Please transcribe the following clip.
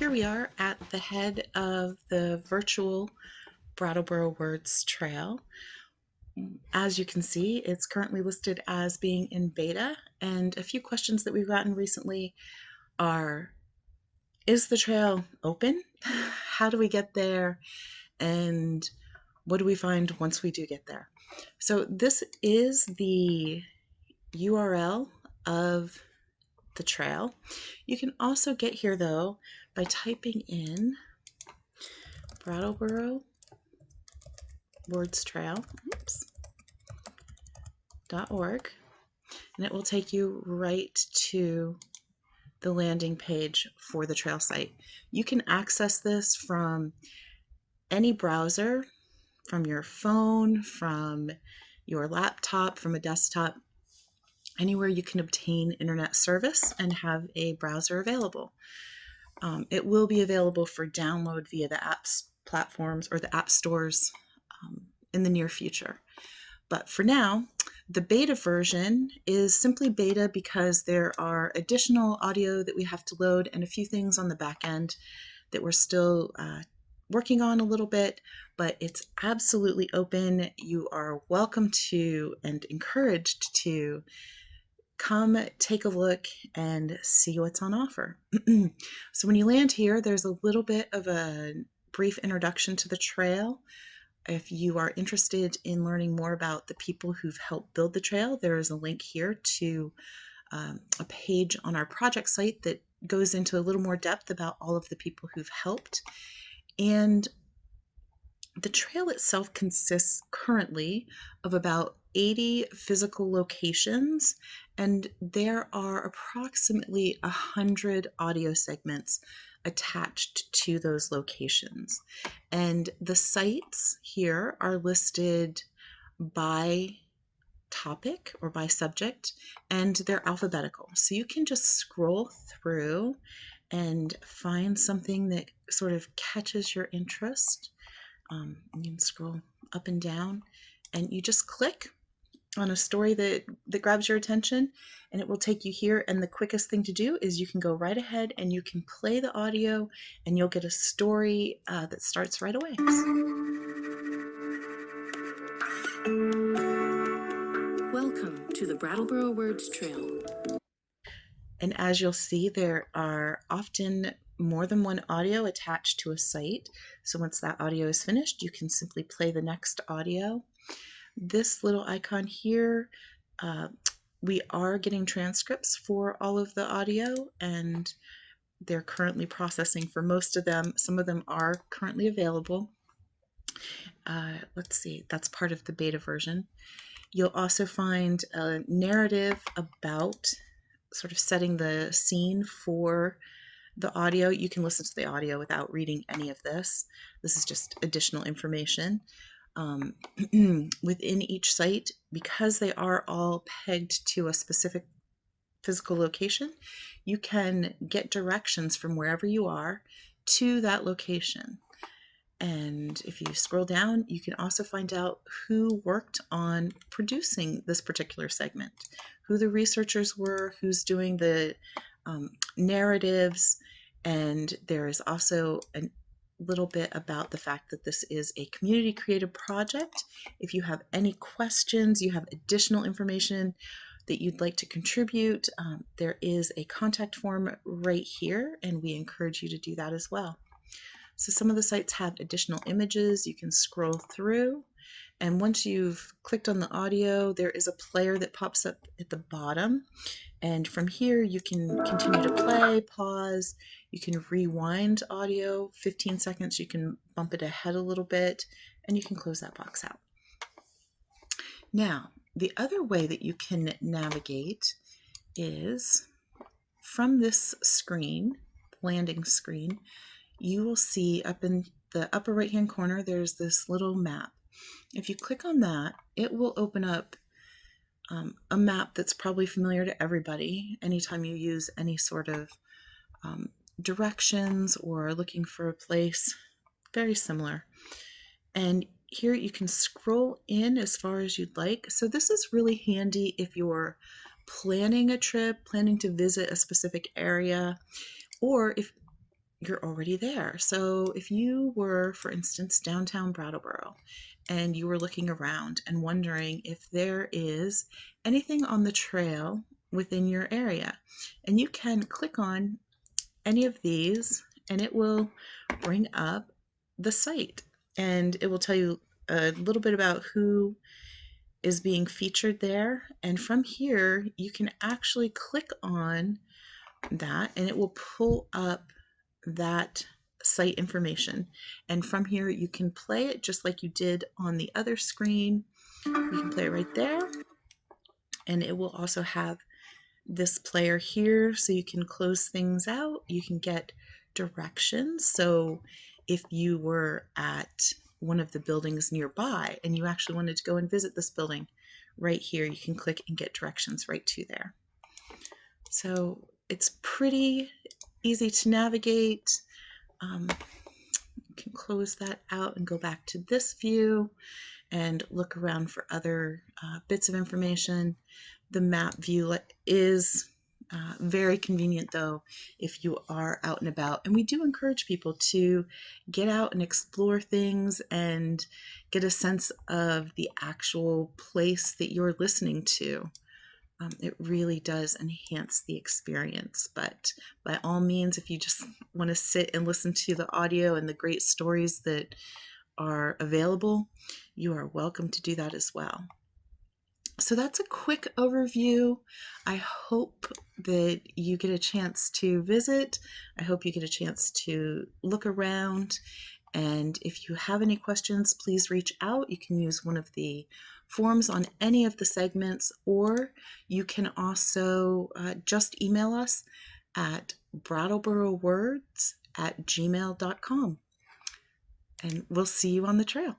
here we are at the head of the virtual Brattleboro Words Trail. As you can see, it's currently listed as being in beta, and a few questions that we've gotten recently are, is the trail open? How do we get there? And what do we find once we do get there? So this is the URL of the trail. You can also get here though by typing in Brattleboro Words Trail, .org, and it will take you right to the landing page for the trail site. You can access this from any browser, from your phone, from your laptop, from a desktop, anywhere you can obtain internet service and have a browser available. It will be available for download via the apps platforms or the app stores in the near future. But for now, the beta version is simply beta because there are additional audio that we have to load and a few things on the back end that we're still working on a little bit, but it's absolutely open. You are welcome to and encouraged to come take a look and see what's on offer. So when you land here, there's a little bit of a brief introduction to the trail. If you are interested in learning more about the people who've helped build the trail, there is a link here to a page on our project site that goes into a little more depth about all of the people who've helped. And the trail itself consists currently of about 80 physical locations, and there are approximately 100 audio segments attached to those locations. And the sites here are listed by topic or by subject, and they're alphabetical. So you can just scroll through and find something that sort of catches your interest. You can scroll up and down, and you just click on a story that grabs your attention, and it will take you here. And the quickest thing to do is you can go right ahead and you can play the audio, and you'll get a story that starts right away. Welcome to the Brattleboro Words Trail. And as you'll see, there are often more than one audio attached to a site. So once that audio is finished, you can simply play the next audio. This little icon here, we are getting transcripts for all of the audio, and they're currently processing for most of them. Some of them are currently available. Let's see, that's part of the beta version. You'll also find a narrative about sort of setting the scene for the audio. You can listen to the audio without reading any of this. This is just additional information. Within each site, because they are all pegged to a specific physical location, you can get directions from wherever you are to that location. And if you scroll down, you can also find out who worked on producing this particular segment, who the researchers were, who's doing the narratives, and there is also a little bit about the fact that this is a community created project. If you have any questions, you have additional information that you'd like to contribute, there is a contact form right here, and we encourage you to do that as well. So some of the sites have additional images you can scroll through, and once you've clicked on the audio, there is a player that pops up at the bottom, and from here you can continue to play, pause, you can rewind audio 15 seconds, you can bump it ahead a little bit, and you can close that box out. Now, the other way that you can navigate is from this screen, landing screen. You will see up in the upper right hand corner there's this little map. If you click on that, it will open up a map that's probably familiar to everybody anytime you use any sort of directions or looking for a place. Very similar. And here you can scroll in as far as you'd like. So this is really handy if you're planning a trip, planning to visit a specific area, or if you're already there. So if you were, for instance, downtown Brattleboro and you were looking around and wondering if there is anything on the trail within your area, and you can click on any of these and it will bring up the site and it will tell you a little bit about who is being featured there. And from here, you can actually click on that and it will pull up that site information. And from here, you can play it just like you did on the other screen. You can play it right there. And it will also have this player here so you can close things out. You can get directions. So if you were at one of the buildings nearby and you actually wanted to go and visit this building, right here, you can click and get directions right to there. So it's pretty easy to navigate. You can close that out and go back to this view and look around for other bits of information. The map view is very convenient though if you are out and about. And we do encourage people to get out and explore things and get a sense of the actual place that you're listening to. It really does enhance the experience. But by all means, if you just want to sit and listen to the audio and the great stories that are available, you are welcome to do that as well. So that's a quick overview. I hope that you get a chance to visit. I hope you get a chance to look around. And if you have any questions, please reach out. You can use one of the forms on any of the segments, or you can also just email us at brattleborowords@gmail.com. And we'll see you on the trail.